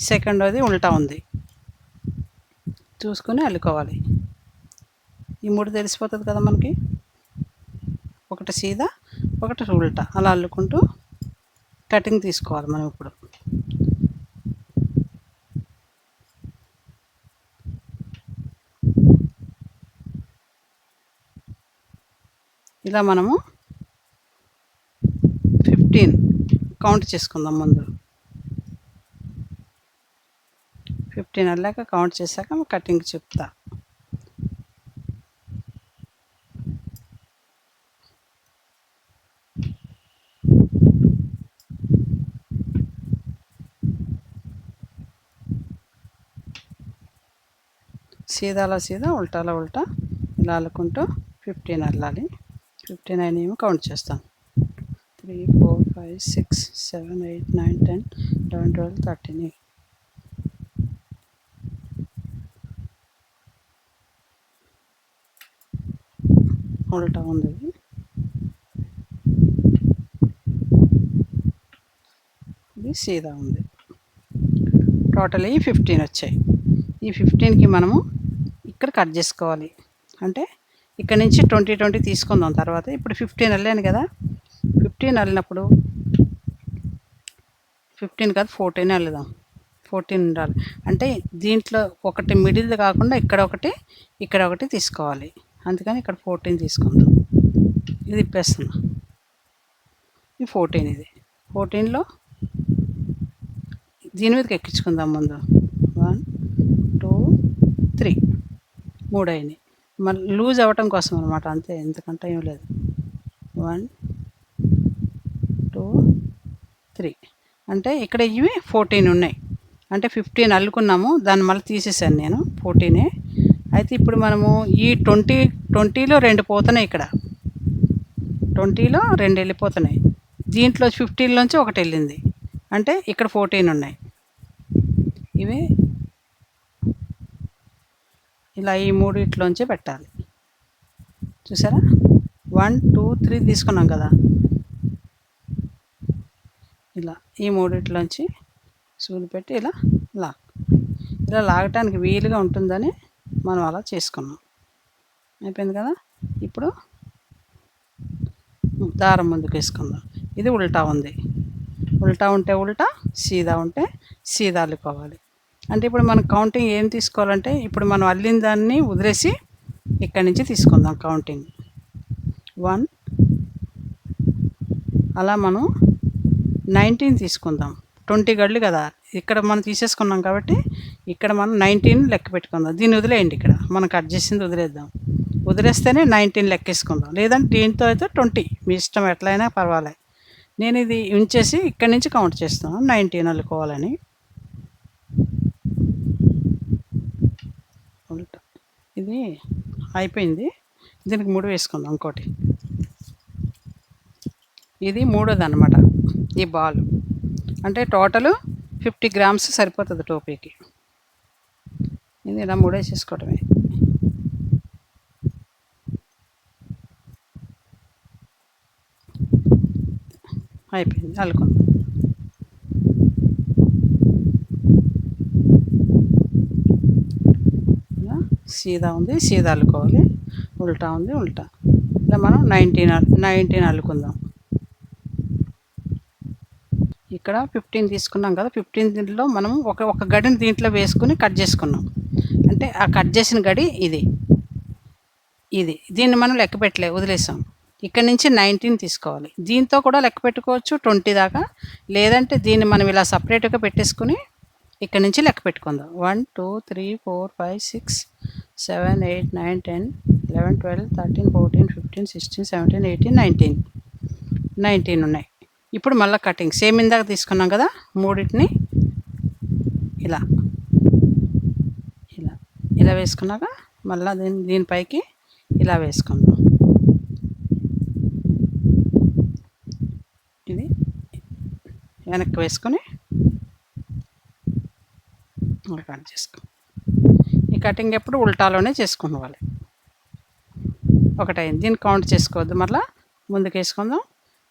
సెకండ్ది ఉల్టా ఉంది చూసుకొని అల్లుకోవాలి. ఈ 3 తెలిసిపోతుంది కదా మనకి. ఒకటి సీదా ఒకటి ఉల్టా అలా అల్లుకుంటూ కటింగ్ తీసుకోవాలి మనం. ఇప్పుడు ఇలా మనము 15 కౌంట్ చేసుకుందాం. ముందు 15 అల్లాక కౌంట్ చేశాక కటింగ్ చెప్తా. సీదాలో సీదా ఉల్టాలో ఉల్టా ఇలా అల్లుకుంటూ 15 అల్లాలి. 15 అయినేమో కౌంట్ చేస్తాం. 3 4 5 6 7 8 9 10 11 12 13 ఉల్టా ఉంది. ఇది సీదా ఉంది. టోటల్ 15 వచ్చాయి. ఈ 15కి మనము ఇక్కడ కట్ చేసుకోవాలి. అంటే ఇక్కడ నుంచి 20 తీసుకుందాం తర్వాత. ఇప్పుడు 15 అల్లాను కదా, 15 అల్లినప్పుడు 15 కాదు 14 అల్లుదాం. 14 ఉండాలి. అంటే దీంట్లో ఒకటి మిడిల్ కాకుండా ఇక్కడ ఒకటి తీసుకోవాలి. అందుకని ఇక్కడ 14 తీసుకుందాం. ఇది ఇప్పేస్తున్నా. ఇది 14. ఇది 14లో దీని మీదకి ఎక్కించుకుందాం ముందు. 1 2 3 3 అయినాయి. మళ్ళీ లూజ్ అవ్వటం కోసం అనమాట, అంతే, ఎందుకంటే ఏం లేదు. 1 2 3 అంటే ఇక్కడ ఇవి 14 ఉన్నాయి. అంటే 15 అల్లుకున్నాము, దాన్ని మళ్ళీ తీసేసాను నేను. 14. అయితే ఇప్పుడు మనము ఈ 20లో 2 పోతున్నాయి. ఇక్కడ 20లో 2 వెళ్ళిపోతున్నాయి. దీంట్లో 15లోంచి ఒకటి వెళ్ళింది. అంటే ఇక్కడ 14 ఉన్నాయి. ఇవి ఇలా ఈ మూడిట్లోంచి పెట్టాలి. చూసారా, 1 2 3 తీసుకున్నాం కదా, ఇలా ఈ మూడిట్లోంచి సూది పెట్టి ఇలా ఇలా లాగటానికి వీలుగా ఉంటుందని మనం అలా చేసుకున్నాం. అయిపోయింది కదా. ఇప్పుడు దారం ముందుకు వేసుకుందాం. ఇది ఉల్టా ఉంది. ఉల్టా ఉంటే ఉల్టా, సీదా ఉంటే సీదా అల్లుకోవాలి. అంటే ఇప్పుడు మనం కౌంటింగ్ ఏం తీసుకోవాలంటే, ఇప్పుడు మనం అల్లిన దాన్ని వదిలేసి ఇక్కడి నుంచి తీసుకుందాం కౌంటింగ్ 1. అలా మనం 19 తీసుకుందాం. 20 గళ్ళు కదా ఇక్కడ మనం తీసేసుకున్నాం కాబట్టి ఇక్కడ మనం 19 లెక్క పెట్టుకుందాం. దీన్ని వదిలేయండి, ఇక్కడ మనం కట్ చేసింది వదిలేద్దాం. వదిలేస్తేనే 19 లెక్కేసుకుందాం. లేదంటే దీంతో అయితే 20, మీ ఇష్టం ఎట్లయినా పర్వాలేదు. నేను ఇది ఉంచేసి ఇక్కడి నుంచి కౌంట్ చేస్తాను 19 అల్లుకోవాలని. ఇది అయిపోయింది. దీనికి 3 వేసుకుందాం. ఇంకోటి ఇది 3వది అన్నమాట. ఈ బాల్ అంటే టోటల్ 50 గ్రామ్స్ సరిపోతుంది టోపీకి. ఇది ఇలా 3 వేసేసుకోవటమే. అయిపోయింది, అల్లుకుందాం. ఇలా సీదా ఉంది, సీదా అల్లుకోవాలి. ఉల్టా ఉంది, ఉల్టా. ఇలా మనం 19 అల్లుకుందాం. ఇక్కడ 15 తీసుకున్నాం కదా. 15లో మనం ఒక గడిని దీంట్లో వేసుకుని కట్ చేసుకున్నాం. అంటే ఆ కట్ చేసిన గడి ఇది. దీన్ని మనం లెక్క పెట్టలే, వదిలేసాం. ఇక్కడ నుంచి 19 తీసుకోవాలి. దీంతో కూడా లెక్క పెట్టుకోవచ్చు 20 దాకా. లేదంటే దీన్ని మనం ఇలా సపరేట్గా పెట్టేసుకుని ఇక్కడ నుంచి లెక్క పెట్టుకుందాం. 1 2 3 4 5 6 7 8 9 10 11 12 13 14 15 16 17 18 19 ఉన్నాయి. ఇప్పుడు మళ్ళీ కటింగ్ సేమ్ ఇందాక తీసుకున్నాం కదా. మూడింటిని ఇలా ఇలా ఇలా వేసుకున్నాక మళ్ళీ దీనిపైకి ఇలా వేసుకుందాం. ఇది వెనక్కి వేసుకొని కట్ చేసుకో. ఈ కటింగ్ ఎప్పుడు ఉల్టాలోనే చేసుకోవాలి. ఒకటైంది, దీన్ని కౌంట్ చేసుకోవద్దు. మళ్ళీ ముందుకు వేసుకుందాం.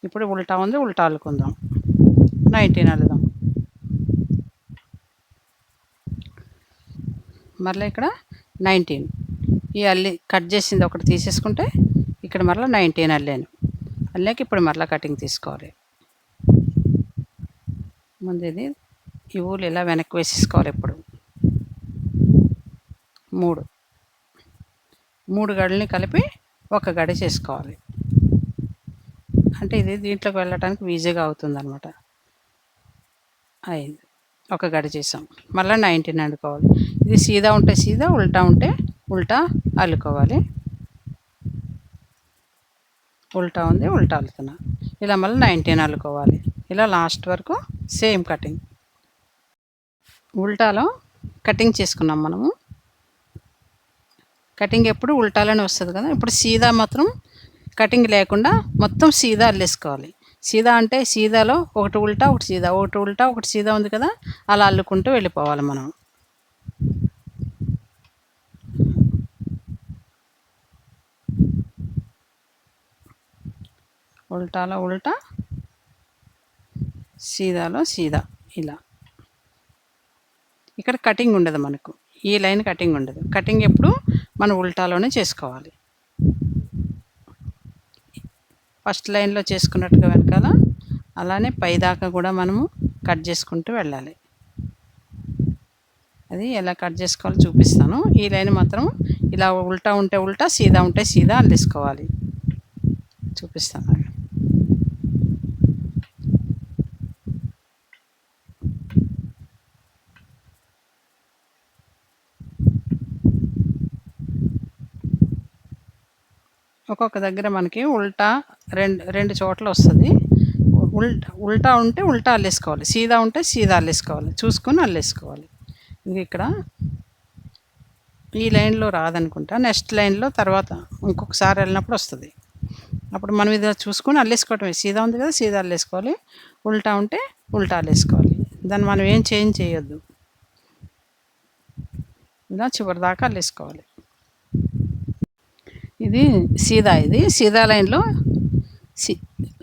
ఇప్పుడు ఉల్టా ఉంది, ఉల్టా అల్లుకుందాం. 19 అల్లుదాం. మళ్ళీ ఇక్కడ 19 ఈ అల్లి కట్ చేసింది ఒకటి తీసేసుకుంటే ఇక్కడ మళ్ళీ 19 అల్లాను. అల్లాక ఇప్పుడు మళ్ళీ కటింగ్ తీసుకోవాలి. ముందు ఇది ఈ ఊళ్ళు ఇలా వెనక్కి వేసేసుకోవాలి. ఇప్పుడు 3 గడుల్ని కలిపి ఒక గడి చేసుకోవాలి. అంటే ఇది దీంట్లోకి వెళ్ళటానికి ఈజీగా అవుతుంది అనమాట. అయింది, ఒక గడి చేసాం. మళ్ళీ 19 అల్లుకోవాలి. ఇది సీదా ఉంటే సీదా, ఉల్టా ఉంటే ఉల్టా అల్లుకోవాలి. ఉల్టా ఉంది, ఉల్టా అల్లుతున్నా. ఇలా మళ్ళీ 19 అల్లుకోవాలి. ఇలా లాస్ట్ వరకు సేమ్ కటింగ్. ఉల్టాలో కటింగ్ చేసుకున్నాం మనము. కటింగ్ ఎప్పుడు ఉల్టాలోనే వస్తుంది కదా. ఇప్పుడు సీదా మాత్రం కటింగ్ లేకుండా మొత్తం సీదా అల్లేసుకోవాలి. సీదా అంటే సీదాలో ఒకటి ఉల్టా ఒకటి సీదా, ఒకటి ఉల్టా ఒకటి సీదా ఉంది కదా, అలా అల్లుకుంటూ వెళ్ళిపోవాలి మనం. ఉల్టాలో ఉల్టా, సీదాలో సీదా. ఇలా ఇక్కడ కటింగ్ ఉండదు మనకు, ఈ లైన్ కటింగ్ ఉండదు. కటింగ్ ఎప్పుడు మనం ఉల్టాలోనే చేసుకోవాలి. ఫస్ట్ లైన్లో చేసుకున్నట్టుగా వెనకాల అలానే పైదాకా కూడా మనము కట్ చేసుకుంటూ వెళ్ళాలి. అది ఎలా కట్ చేసుకోవాలో చూపిస్తాను. ఈ లైన్ మాత్రం ఇలా ఉల్టా ఉంటే ఉల్టా, సీదా ఉంటే సీదా అల్లేసుకోవాలి. చూపిస్తాను. ఒక్కొక్క దగ్గర మనకి ఉల్టా రెండు చోట్ల వస్తుంది. ఉల్టా ఉంటే ఉల్టా అల్లేసుకోవాలి, సీదా ఉంటే సీదా అల్లేసుకోవాలి. చూసుకొని అల్లేసుకోవాలి. ఇది ఇక్కడ ఈ లైన్లో రాదనుకుంటా, నెక్స్ట్ లైన్లో తర్వాత ఇంకొకసారి వెళ్ళినప్పుడు వస్తుంది. అప్పుడు మనం ఇది చూసుకొని అల్లేసుకోవటమే. సీదా ఉంది కదా, సీదా అల్లేసుకోవాలి. ఉల్టా ఉంటే ఉల్టా అల్లేసుకోవాలి. దాన్ని మనం ఏం చేంజ్ చేయొద్దు. ఇలా చివరి దాకా అల్లేసుకోవాలి. ఇది సీదా లైన్లో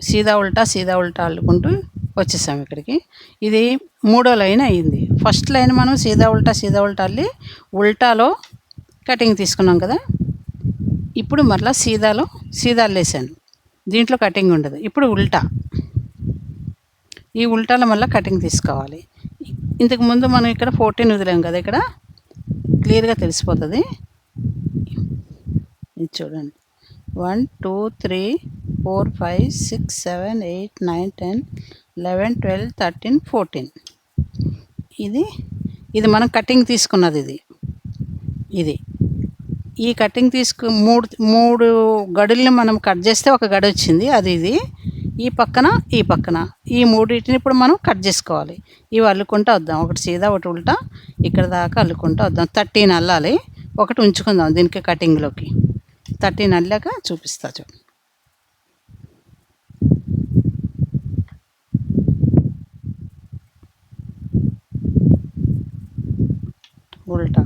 సీదా ఉల్టా అల్లుకుంటూ వచ్చేసాం ఇక్కడికి. ఇది మూడో లైన్ అయ్యింది. ఫస్ట్ లైన్ మనం సీదా ఉల్టా అల్లి ఉల్టాలో కటింగ్ తీసుకున్నాం కదా. ఇప్పుడు మరలా సీదాలో అల్లేసాను. దీంట్లో కటింగ్ ఉండదు. ఇప్పుడు ఉల్టా, ఈ ఉల్టాలో మళ్ళీ కటింగ్ తీసుకోవాలి. ఇంతకుముందు మనం ఇక్కడ 14 వదిలాం కదా, ఇక్కడ క్లియర్గా తెలిసిపోతుంది. ఇది చూడండి, 1 2 3 4 5 6 7 8 9 10 11 12 13 14. ఇది మనం కటింగ్ తీసుకున్నది. ఇది ఈ కటింగ్ మూడు గడుల్ని మనం కట్ చేస్తే ఒక గడి వచ్చింది. ఇది ఈ పక్కన ఈ మూడింటిని ఇప్పుడు మనం కట్ చేసుకోవాలి. ఇవి అల్లుకుంటూ వద్దాం. ఒకటి సీదా, ఒకటి ఉల్టా, ఇక్కడ దాకా అల్లుకుంటూ వద్దాం. 13 అల్లాలి. ఒకటి ఉంచుకుందాం దీనికి కటింగ్లోకి. 13 అల్లాక చూపిస్తా చూడండి. ఉల్టా,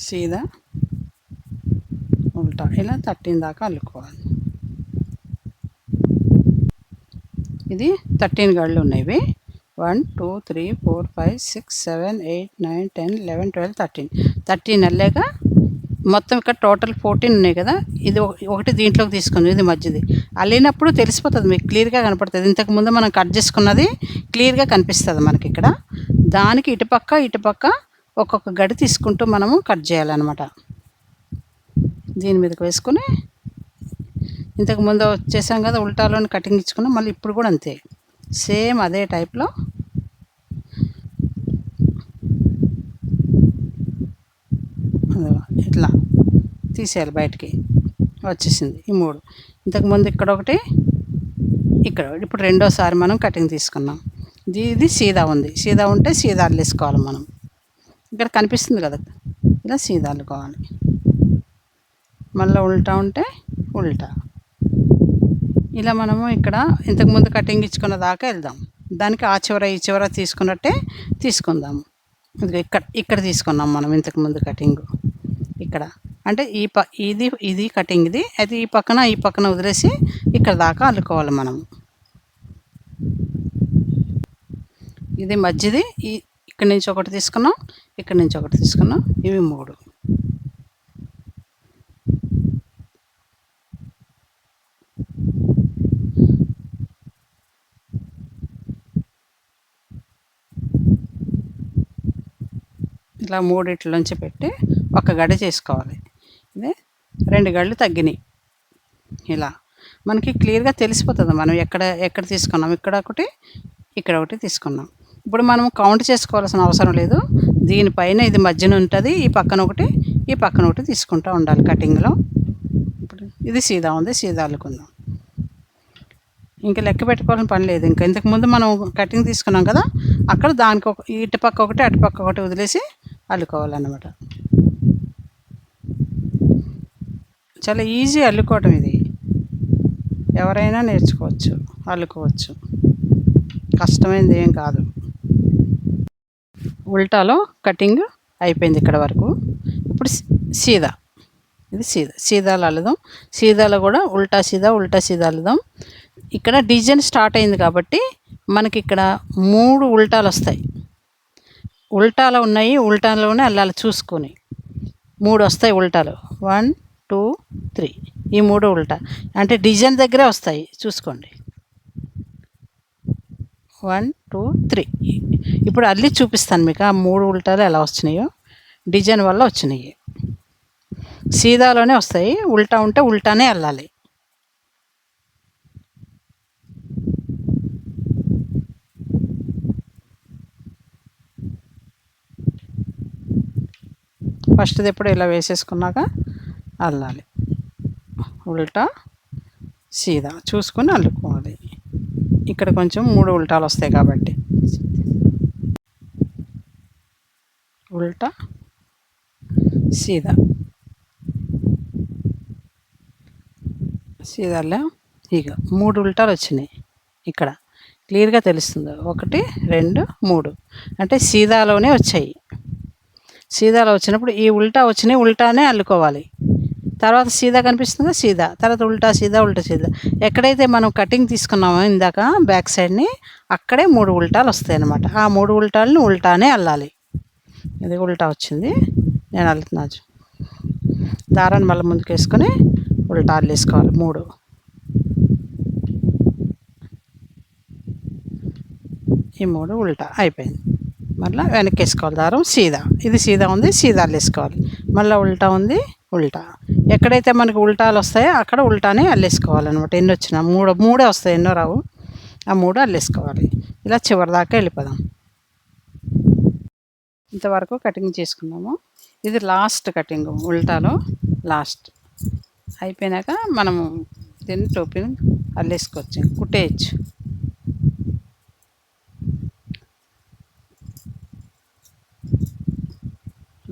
సీదా, ఉల్టా, ఇలా 13 దాకా అల్లుకోవాలి. ఇది 13 గళ్ళు ఉన్నాయి. 1 2 3 4 5 6 7 8 9 10 11 12 13 అల్లాక మొత్తం ఇక్కడ టోటల్ 14 ఉన్నాయి కదా. ఇది ఒకటి దీంట్లోకి తీసుకుంది, ఇది మధ్యది. అల్లినప్పుడు తెలిసిపోతుంది మీకు, క్లియర్గా కనపడుతుంది. ఇంతకుముందు మనం కట్ చేసుకున్నది క్లియర్గా కనిపిస్తుంది మనకి ఇక్కడ. దానికి ఇటుపక్క ఒక్కొక్క గడి తీసుకుంటూ మనము కట్ చేయాలన్నమాట. దీని మీదకి వేసుకొని ఇంతకుముందు చేసాం కదా, ఉల్టాలోని కటింగ్ ఇచ్చుకున్నాం. మళ్ళీ ఇప్పుడు కూడా అంతే, సేమ్ అదే టైప్లో ఇట్లా తీసేయాలి. బయటికి వచ్చేసింది ఈ మూడు. ఇంతకుముందు ఇక్కడ ఒకటి, ఇక్కడ ఇప్పుడు రెండోసారి మనం కటింగ్ తీసుకున్నాం. ఇది సీదా ఉంది. సీదా ఉంటే సీదా అల్లేసుకోవాలి మనం. ఇక్కడ కనిపిస్తుంది కదా, ఇలా సీదా అల్లుకోవాలి. మళ్ళీ ఉల్టా ఉంటే ఉల్టా. ఇలా మనము ఇక్కడ ఇంతకుముందు కటింగ్ ఇచ్చుకున్న దాకా వెళ్దాం. దానికి ఆ చివర ఈ చివర తీసుకున్నట్టే తీసుకుందాము. ఇక్కడ తీసుకున్నాం మనం ఇంతకుముందు కటింగ్. ఇక్కడ అంటే ఇది కటింగ్, ఇది అయితే ఈ పక్కన వదిలేసి ఇక్కడ దాకా అల్లుకోవాలి మనం. ఇది మధ్యది. ఇక్కడి నుంచి ఒకటి తీసుకున్నాం, ఇక్కడి నుంచి ఒకటి తీసుకున్నాం. ఇవి మూడు. ఇలా మూడిట్లోంచి పెట్టి ఒక గడి చేసుకోవాలి. ఇదే 2 గళ్ళు తగ్గినాయి. ఇలా మనకి క్లియర్గా తెలిసిపోతుంది మనం ఎక్కడ తీసుకున్నాం. ఇక్కడ ఒకటి తీసుకున్నాం. ఇప్పుడు మనం కౌంట్ చేసుకోవాల్సిన అవసరం లేదు. దీనిపైన ఇది మధ్యన ఉంటుంది, ఈ పక్కన ఒకటి తీసుకుంటూ ఉండాలి కటింగ్లో. ఇప్పుడు ఇది సీదా ఉంది, సీదా అల్లుకుందాం. ఇంకా లెక్క పెట్టుకోవాలని పని లేదు. ఇంకా ఇంతకుముందు మనం కటింగ్ తీసుకున్నాం కదా, అక్కడ దానికి ఇటుపక్క ఒకటి అటుపక్క ఒకటి వదిలేసి అల్లుకోవాలన్నమాట. చాలా ఈజీ అల్లుకోవటం ఇది. ఎవరైనా నేర్చుకోవచ్చు, అల్లుకోవచ్చు. కష్టమైనది ఏం కాదు. ఉల్టాలో కటింగ్ అయిపోయింది ఇక్కడ వరకు. ఇప్పుడు సీదా, ఇది సీదాలు అల్లుదాం. సీదాలో కూడా ఉల్టా సీదా అల్లుదాం. ఇక్కడ డిజైన్ స్టార్ట్ అయింది కాబట్టి మనకి ఇక్కడ 3 ఉల్టాలు వస్తాయి. ఉల్టాలో ఉన్నాయి, ఉల్టాలోనే అల్లాలి చూసుకొని. 3 వస్తాయి ఉల్టాలు. 1 2 3, ఈ 3 ఉల్టా అంటే డిజైన్ దగ్గరే వస్తాయి చూసుకోండి. 1 2 3. ఇప్పుడు అల్లి చూపిస్తాను మీకు ఆ 3 ఉల్టాలు ఎలా వచ్చినాయో. డిజైన్ వల్ల వచ్చినాయి. సీదాలోనే వస్తాయి. ఉల్టా ఉంటే ఉల్టానే అల్లాలి. ఫస్ట్ది ఎప్పుడు ఇలా వేసేసుకున్నాక అల్లాలి. ఉల్టా సీదా చూసుకొని అల్లుకోవాలి. ఇక్కడ కొంచెం 3 ఉల్టాలు వస్తాయి కాబట్టి ఉల్టా సీదాలో ఇక 3 ఉల్టాలు వచ్చినాయి. ఇక్కడ క్లియర్గా తెలుస్తుంది. 1 2 3 అంటే సీదాలోనే వచ్చాయి. సీదాలో వచ్చినప్పుడు ఈ ఉల్టా వచ్చినాయి, ఉల్టానే అల్లుకోవాలి. తర్వాత సీదా కనిపిస్తుందా, సీదా, తర్వాత ఉల్టా సీదా, ఉల్టా సీదా. ఎక్కడైతే మనం కటింగ్ తీసుకున్నామో ఇందాక బ్యాక్ సైడ్ని, అక్కడే 3 ఉల్టాలు వస్తాయి అన్నమాట. ఆ 3 ఉల్టాలను ఉల్టానే అల్లాలి. ఇది ఉల్టా వచ్చింది, నేను అల్లుతున్నాను. దారాన్ని మళ్ళీ ముందుకు వేసుకొని ఉల్టా అల్లేసుకోవాలి 3. ఈ 3 ఉల్టా అయిపోయింది. మళ్ళీ వెనక్కి వేసుకోవాలి దారం సీదా. ఇది సీదా ఉంది, సీదా అల్లేసుకోవాలి. మళ్ళీ ఉల్టా ఉంది, ఉల్టా. ఎక్కడైతే మనకు ఉల్టాలు వస్తాయో అక్కడ ఉల్టానే అల్లేసుకోవాలన్నమాట. ఎన్ని వచ్చినా 3 వస్తాయి, ఎన్నో రావు. ఆ 3 అల్లేసుకోవాలి. ఇలా చివరి దాకా వెళ్ళిపోదాం. ఇంతవరకు కటింగ్ చేసుకున్నాము. ఇది లాస్ట్ కటింగ్, ఉల్టాలో లాస్ట్ అయిపోయినాక మనము దీన్ని టోపీని అల్లేసుకోవచ్చు, కుట్టేయచ్చు.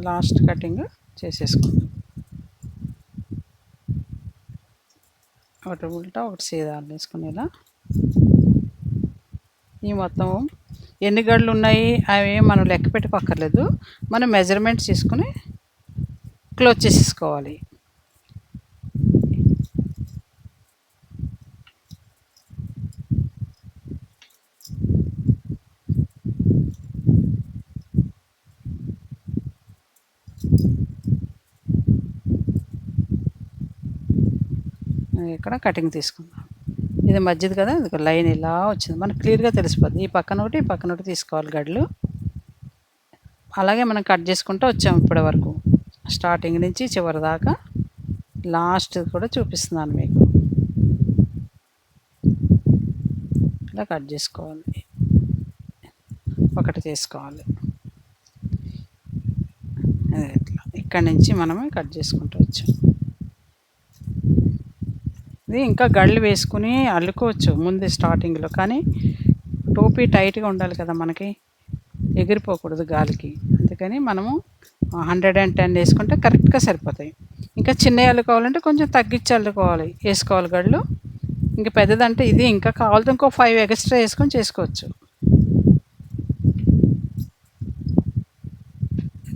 లాస్ట్ కటింగ్ చేసేసుకుందాం. ఒకటి ఉల్టా ఒకటి సీదా అల్లేసుకుని ఇలా ఈ మొత్తం ఎన్ని గడులు ఉన్నాయి అవి మనం లెక్క పెట్టుకోక్కర్లేదు. మనం మెజర్మెంట్స్ తీసుకుని క్లోజ్ చేసేసుకోవాలి. ఇక్కడ కటింగ్ తీసుకుందాం. ఇది మధ్యది కదా, ఇది లైన్ ఇలా వచ్చింది, మనకు క్లియర్గా తెలిసిపోద్ది. ఈ పక్కన ఒకటి, ఈ పక్కన ఒకటి తీసుకోవాలి గడ్లు. అలాగే మనం కట్ చేసుకుంటూ వచ్చాము ఇప్పటి వరకు, స్టార్టింగ్ నుంచి చివరి దాకా. లాస్ట్ కూడా చూపిస్తున్నాను మీకు. ఇలా కట్ చేసుకోవాలి, ఒకటి తీసుకోవాలి. ఇట్లా ఇక్కడి నుంచి మనమే కట్ చేసుకుంటూ వచ్చాం. ఇది ఇంకా గళ్ళు వేసుకుని అల్లుకోవచ్చు ముందు స్టార్టింగ్లో, కానీ టోపీ టైట్గా ఉండాలి కదా మనకి, ఎగిరిపోకూడదు గాలికి. అందుకని మనము 110 వేసుకుంటే కరెక్ట్గా సరిపోతాయి. ఇంకా చిన్నవి అల్లుకోవాలంటే కొంచెం తగ్గించి అల్లుకోవాలి, వేసుకోవాలి గళ్ళు. ఇంకా పెద్దదంటే ఇది ఇంకా కావాలంటే ఇంకో 5 ఎక్స్ట్రా వేసుకొని చేసుకోవచ్చు.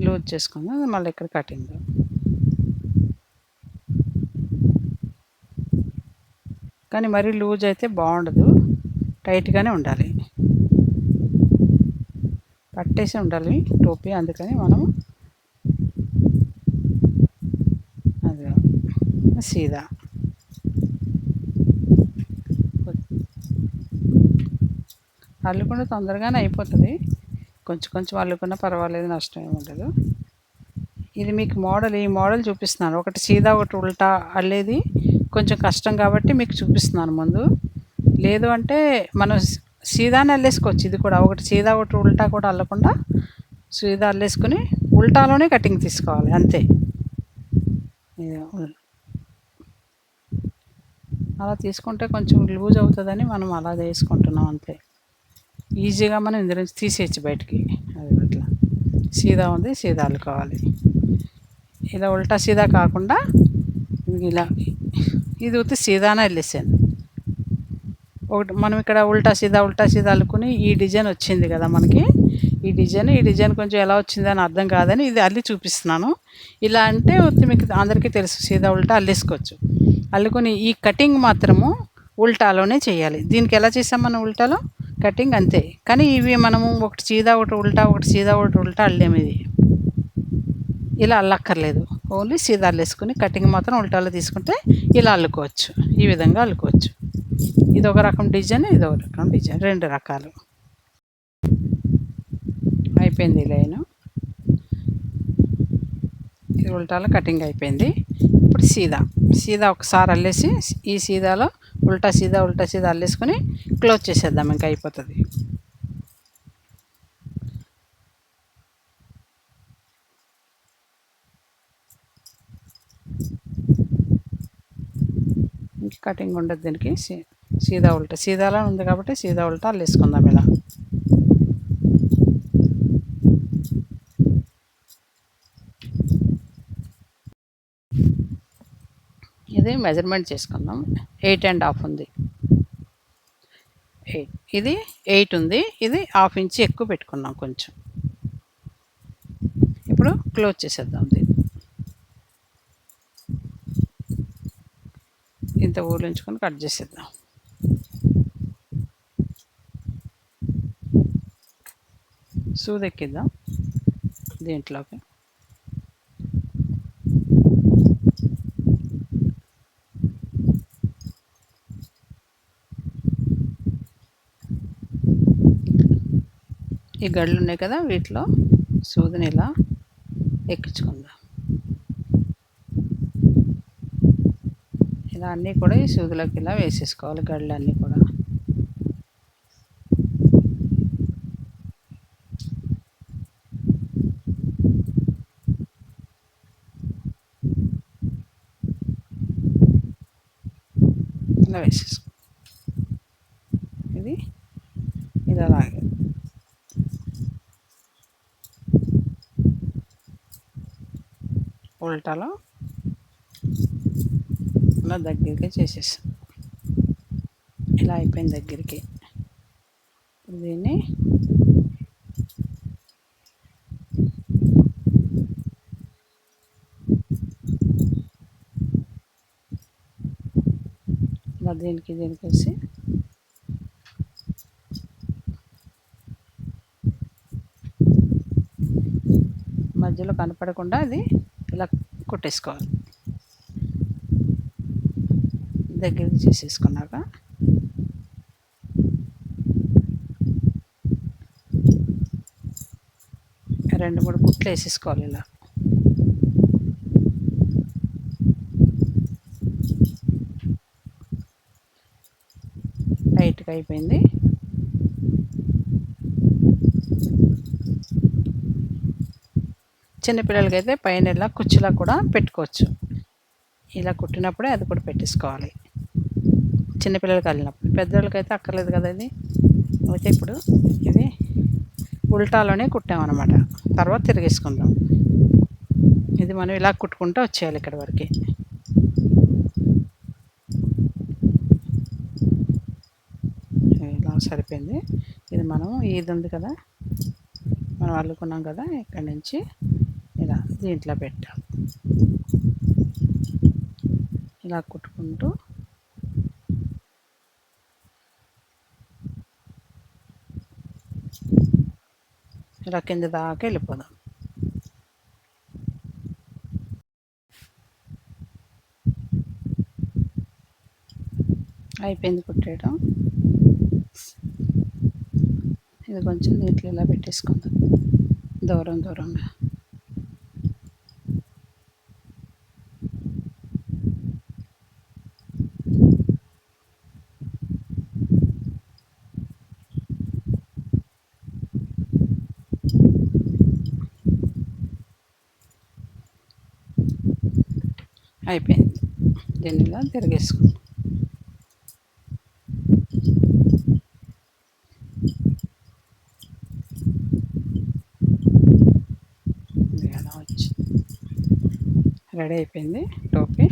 లూజ్ చేసుకుందాం. మళ్ళీ ఇక్కడ కటింగ్. కానీ మరీ లూజ్ అయితే బాగుండదు, టైట్గానే ఉండాలి, పట్టేసి ఉండాలి టోపీ. అందుకని మనం అది సీదా అల్లుకుంటే తొందరగానే అయిపోతుంది. కొంచెం కొంచెం అల్లుకున్నా పర్వాలేదు, నష్టం ఏమి ఉండదు. ఇది మీకు మోడల్, ఈ మోడల్ చూపిస్తున్నాను. ఒకటి సీదా ఒకటి ఉల్టా అల్లేది కొంచెం కష్టం కాబట్టి మీకు చూపిస్తున్నాను ముందు. లేదు అంటే మనం సీదానే అల్లేసుకోవచ్చు. ఇది కూడా ఒకటి సీదా ఒకటి ఉల్టా కూడా అల్లకుండా సీదా అల్లేసుకుని ఉల్టాలోనే కటింగ్ తీసుకోవాలి, అంతే. అలా తీసుకుంటే కొంచెం లూజ్ అవుతుందని మనం అలా వేసుకుంటున్నాం, అంతే. ఈజీగా మనం ఇందులో నుంచి తీసేయచ్చు బయటికి. అది అట్లా సీదా ఉంది, సీదా అల్లుకోవాలి. ఇలా ఉల్టా సీదా కాకుండా ఇలా ఇది ఉత్తి సీదానే వెళ్ళేసాను. ఒకటి మనం ఇక్కడ ఉల్టా సీదా అల్లుకుని ఈ డిజైన్ వచ్చింది కదా మనకి. ఈ డిజైన్ కొంచెం ఎలా వచ్చిందని అర్థం కాదని ఇది అల్లి చూపిస్తున్నాను. ఇలా అంటే మీకు అందరికీ తెలుసు, సీదా ఉల్టా అల్లేసుకోవచ్చు. అల్లుకొని ఈ కటింగ్ మాత్రము ఉల్టాలోనే చేయాలి. దీనికి ఎలా చేసాం మనం ఉల్టాలో కటింగ్, అంతే. కానీ ఇవి మనము ఒకటి సీదా ఒకటి ఉల్టా, ఒకటి సీదా ఒకటి ఉల్టా అల్లేము. ఇది ఇలా అల్లక్కర్లేదు, ఓన్లీ సీదా అల్లేసుకుని కటింగ్ మాత్రం ఉల్టాలో తీసుకుంటే ఇలా అల్లుకోవచ్చు. ఈ విధంగా అల్లుకోవచ్చు. ఇది ఒక రకం డిజైన్, ఇది ఒక రకం డిజైన్, 2 రకాలు. అయిపోయింది లైను. ఇది ఉల్టాలో కటింగ్ అయిపోయింది. ఇప్పుడు సీదా ఒకసారి అల్లేసి ఈ సీదాలో ఉల్టా సీదా అల్లేసుకొని క్లోజ్ చేసేద్దాం, ఇంకా అయిపోతుంది. ఇంకా కటింగ్ ఉండదు దీనికి. సీదాలో ఉంది కాబట్టి సీదా ఉల్టా అల్లేసుకుందాం ఇలా. ఇది మెజర్మెంట్ చేసుకుందాం. 8.5 ఉంది. 8 ఇది 8 ఉంది. ఇది హాఫ్ ఇంచ్ ఎక్కువ పెట్టుకున్నాం కొంచెం. ఇప్పుడు క్లోజ్ చేసేద్దాం దీన్ని. ఇంత ఊరించుకొని కట్ చేసేద్దాం. సూదెక్కిద్దాం దీంట్లోకి. ఈ గళ్ళు ఉన్నాయి కదా, వీటిలో సూదిని ఇలా ఎక్కించుకుందాం. ఇలా అన్నీ కూడా ఈ సూదిలోకి ఇలా వేసేసుకోవాలి, గళ్ళు అన్నీ కూడా. ఇలా వేసేసుకో. ఇది అలాగే ఉల్టాలో ఇలా దగ్గరికి చేసేసాం. ఇలా అయిపోయింది దగ్గరికి. దీన్ని ఇలా దీనికి వేసి మధ్యలో కనపడకుండా అది ఇలా కుట్టేసుకోవాలి. దగ్గరికి చేసేసుకున్నాక రెండు మూడు కుట్లు వేసేసుకోవాలి. ఇలా టైట్గా అయిపోయింది. చిన్నపిల్లలకైతే పైన ఇలా కుర్చీలా కూడా పెట్టుకోవచ్చు. ఇలా కుట్టినప్పుడే అది కూడా పెట్టేసుకోవాలి చిన్నపిల్లలకి వెళ్ళినప్పుడు. పెద్దవాళ్ళకైతే అక్కర్లేదు కదా ఇది. అయితే ఇప్పుడు ఇది ఉల్టాలోనే కుట్టామన్నమాట. తర్వాత తిరిగేసుకుందాం. ఇది మనం ఇలా కుట్టుకుంటూ వచ్చేయాలి ఇక్కడ వరకు. ఇలా సరిపోయింది. ఇది మనం ఇది ఉంది కదా, మనం అల్లుకున్నాం కదా, ఇక్కడ నుంచి ఇలా దీంట్లో పెట్టాం. ఇలా కుట్టుకుంటూ ఇలా కింద దాకా వెళ్ళిపోదాం. అయిపోయింది కుట్టేయడం. ఇది కొంచెం దీంట్లో ఇలా పెట్టేసుకుందాం దూరంగా. అయిపోయింది. దీన్ని ఇలా తిరిగేసుకుందాం. రెడీ అయిపోయింది టోపీ.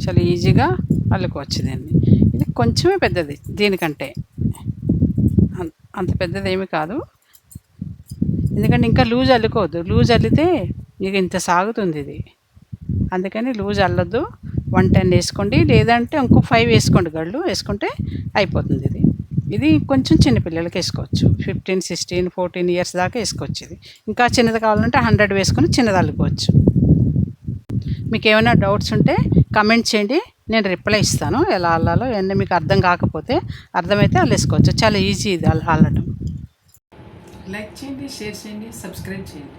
చాలా ఈజీగా అల్లుకోవచ్చు దీన్ని. ఇది కొంచెమే పెద్దది, దీనికంటే అంత పెద్దది ఏమి కాదు. ఎందుకంటే ఇంకా లూజ్ అల్లుకోవద్దు. లూజ్ అల్లితే ఇక ఇంత సాగుతుంది ఇది. అందుకని లూజ్ అల్లొద్దు. 110 వేసుకోండి, లేదంటే ఇంకో 5 వేసుకోండి. గళ్ళు వేసుకుంటే అయిపోతుంది. ఇది కొంచెం చిన్నపిల్లలకి వేసుకోవచ్చు. 15, 16, 14 ఇయర్స్ దాకా వేసుకోవచ్చు. ఇది ఇంకా చిన్నది కావాలంటే 100 వేసుకొని చిన్నది అల్లుకోవచ్చు. మీకు ఏమైనా డౌట్స్ ఉంటే కమెంట్ చేయండి, నేను రిప్లై ఇస్తాను. ఎలా అల్లాలో ఏమన్నా మీకు అర్థం కాకపోతే, అర్థమైతే అల్లేసుకోవచ్చు. చాలా ఈజీ ఇది అల్లడం. లైక్ చేయండి, షేర్ చేయండి, సబ్స్క్రైబ్ చేయండి.